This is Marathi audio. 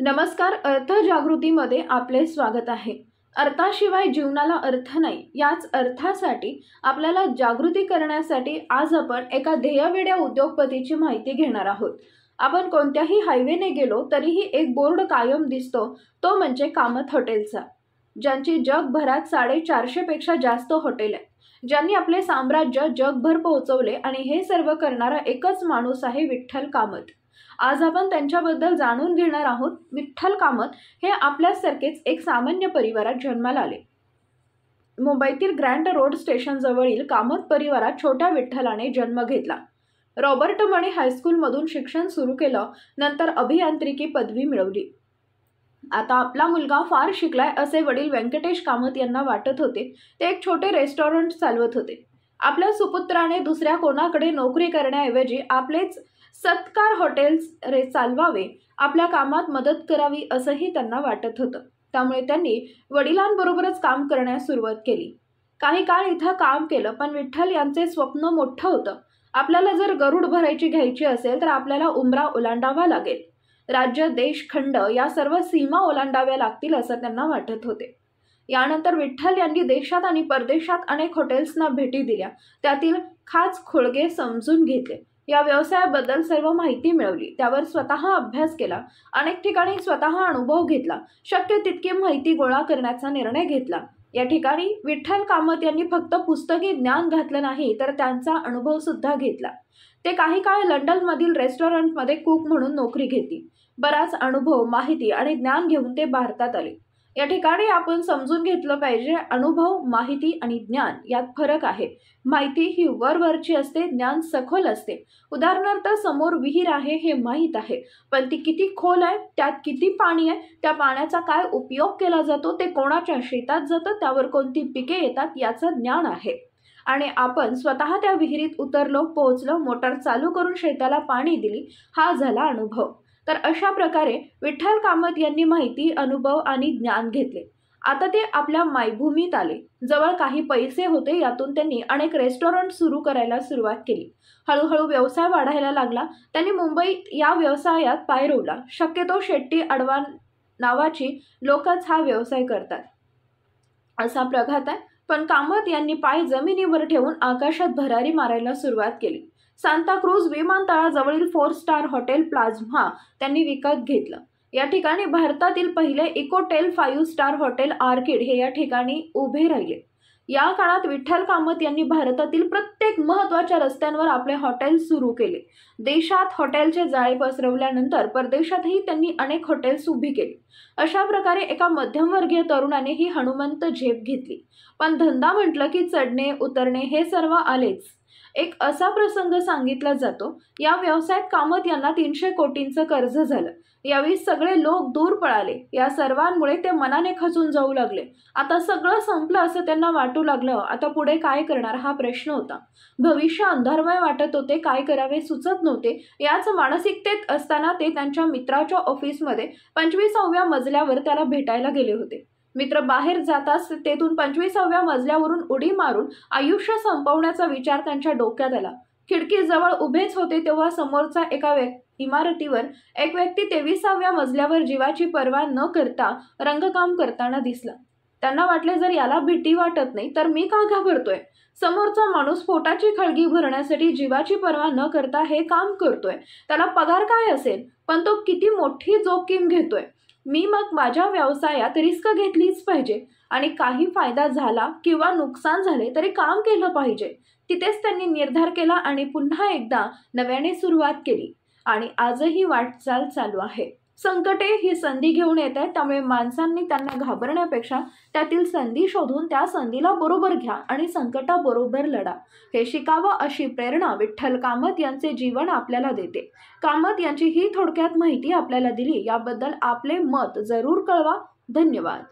नमस्कार. अर्थ जागृतीमध्ये आपले स्वागत आहे. अर्थाशिवाय जीवनाला अर्थ नाही. याच अर्थासाठी आपल्याला जागृती करण्यासाठी आज आपण एका ध्येयवेड्या उद्योगपतीची माहिती घेणार आहोत. आपण कोणत्याही हायवेने गेलो तरीही एक बोर्ड कायम दिसतो, तो म्हणजे कामत हॉटेलचा, ज्यांची जगभरात 450 पेक्षा जास्त हॉटेल आहेत, ज्यांनी आपले साम्राज्य जगभर पोहोचवले आणि हे सर्व करणारा एकच माणूस आहे विठ्ठल कामत. आज आपण त्यांच्याबद्दल जाणून घेणार आहोत. विठ्ठल कामत हे आपल्यासारखेच एक सामान्य परिवारात जन्माला आले. मुंबईतील ग्रँड रोड स्टेशन जवळील कामत परिवारात छोट्या विठ्ठलाने जन्म घेतला. रॉबर्ट मणे हायस्कूलमधून शिक्षण सुरू केलं, नंतर अभियांत्रिकी पदवी मिळवली. आता आपला मुलगा फार शिकलाय असे वडील व्यंकटेश कामत यांना वाटत होते. ते एक छोटे रेस्टॉरंट चालवत होते. आपल्या सुपुत्राने दुसऱ्या कोणाकडे नोकरी करण्याऐवजी आपलेच सत्कार हॉटेल्स चालवावे, आपल्या कामात मदत करावी असंही त्यांना वाटत होतं. त्यामुळे त्यांनी वडिलांबरोबरच काम करण्यास सुरुवात केली. काही काळ इथं काम केलं, पण विठ्ठल यांचे स्वप्न मोठं होतं. आपल्याला जर गरुड भरायची घ्यायची असेल तर आपल्याला उंबरा ओलांडावा लागेल. राज्य, देश, खंड या सर्व सीमा ओलांडाव्या लागतील असं त्यांना वाटत होते. यानंतर विठ्ठल यांनी देशात आणि परदेशात अनेक हॉटेल्सना भेटी दिल्या. त्यातील खाच खोळगे समजून घेतले. या व्यवसायाबद्दल सर्व माहिती मिळवली. त्यावर स्वतः अभ्यास केला. अनेक ठिकाणी स्वतः अनुभव घेतला. शक्य तितकी माहिती गोळा करण्याचा निर्णय घेतला. या ठिकाणी विठ्ठल कामत यांनी फक्त पुस्तकी ज्ञान घातलं नाही, तर त्यांचा अनुभव सुद्धा घेतला. ते काही काळ लंडनमधील रेस्टॉरंटमध्ये कुक म्हणून नोकरी घेतली. बराच अनुभव, माहिती आणि ज्ञान घेऊन ते भारतात आले. या ठिकाणी आपण समजून घेतलं पाहिजे, अनुभव, माहिती आणि ज्ञान यात फरक आहे. माहिती ही वरवरची असते, ज्ञान सखोल असते. उदाहरणार्थ, समोर विहीर आहे हे माहीत आहे, पण ती किती खोल आहे, त्यात किती पाणी आहे, त्या पाण्याचा काय उपयोग केला जातो, ते कोणाच्या शेतात जातं, त्यावर कोणती पिके येतात याचं ज्ञान आहे. आणि आपण स्वतः त्या विहिरीत उतरलो, पोहोचलो, मोटार चालू करून शेताला पाणी दिली, हा झाला अनुभव. तर अशा प्रकारे विठ्ठल कामत यांनी माहिती, अनुभव आणि ज्ञान घेतले. आता ते आपल्या मायभूमीत आले. जवळ काही पैसे होते, यातून त्यांनी अनेक रेस्टॉरंट सुरू करायला सुरुवात केली. हळूहळू व्यवसाय वाढायला लागला. त्यांनी मुंबईत या व्यवसायात पाय रोवला. शक्यतो शेट्टी अडवाण नावाची लोकच हा व्यवसाय करतात असा प्रघात आहे. पण कामत यांनी पाय जमिनीवर ठेवून आकाशात भरारी मारायला सुरुवात केली. सांताक्रूज विमानतळाजवळील 4 स्टार हॉटेल प्लाझ्मा त्यांनी विकत घेतलं. या ठिकाणी भारतातील पहिले इकोटेल 5 स्टार हॉटेल आर्किड हे या ठिकाणी उभे राहिले. या काळात विठ्ठल कामत यांनी भारतातील प्रत्येक महत्त्वाच्या रस्त्यांवर आपले हॉटेल सुरू केले. देशात हॉटेलचे जाळे पसरवल्यानंतर परदेशातही त्यांनी अनेक हॉटेल्स उभी केली. अशा प्रकारे एका मध्यमवर्गीय तरुणाने ही हनुमंत झेप घेतली. पण धंदा म्हटलं की चढणे उतरणे हे सर्व आलेच. एक असा प्रसंग सांगितला जातो. या व्यवसायात कामत यांना 300 कोटींचं कर्ज झालं. यावेळी सगळे लोक दूर पळाले. या सर्वांमुळे ते मनाने खचून जाऊ लागले. आता सगळं संपलं असं त्यांना वाटू लागलं. आता पुढे काय करणार हा प्रश्न होता. भविष्य अंधारमय वाटत होते. काय करावे सुचत नव्हते. याच मानसिकतेत असताना ते त्यांच्या मित्राच्या ऑफिसमध्ये 25व्या मजल्यावर त्याला भेटायला गेले होते. मित्र बाहेर जाताच तेथून 25व्या मजल्यावरून उडी मारून आयुष्य संपवण्याचा विचार त्यांच्या डोक्यात आला. खिडकीजवळ उभेच होते तेव्हा समोरचा एका इमारतीवर एक व्यक्ती 23व्या मजल्यावर जीवाची पर्वा न करता रंगकाम करताना दिसला. त्यांना वाटले, जर याला भीती वाटत नाही तर मी का घाबरतोय? समोरचा माणूस पोटाची खळगी भरण्यासाठी जीवाची पर्वा न करता हे काम करतोय. त्याला पगार काय असेल, पण तो किती मोठी जोखीम घेतोय. मी मग माझ्या व्यवसायात रिस्क घेतलीच पाहिजे आणि काही फायदा झाला किंवा नुकसान झाले तरी काम केलं पाहिजे. तिथेच त्यांनी निर्धार केला आणि पुन्हा एकदा नव्याने सुरुवात केली. आणि आजही वाटचाल चालू आहे. संकटे ही संधी घेऊन येत आहेत, त्यामुळे माणसांनी त्यांना घाबरण्यापेक्षा त्यातील संधी शोधून त्या संधीला बरोबर घ्या आणि संकटाबरोबर लढा. हे शिकावं अशी प्रेरणा विठ्ठल कामत यांचे जीवन आपल्याला देते. कामत यांची ही थोडक्यात माहिती आपल्याला दिली. याबद्दल आपले मत जरूर कळवा. धन्यवाद.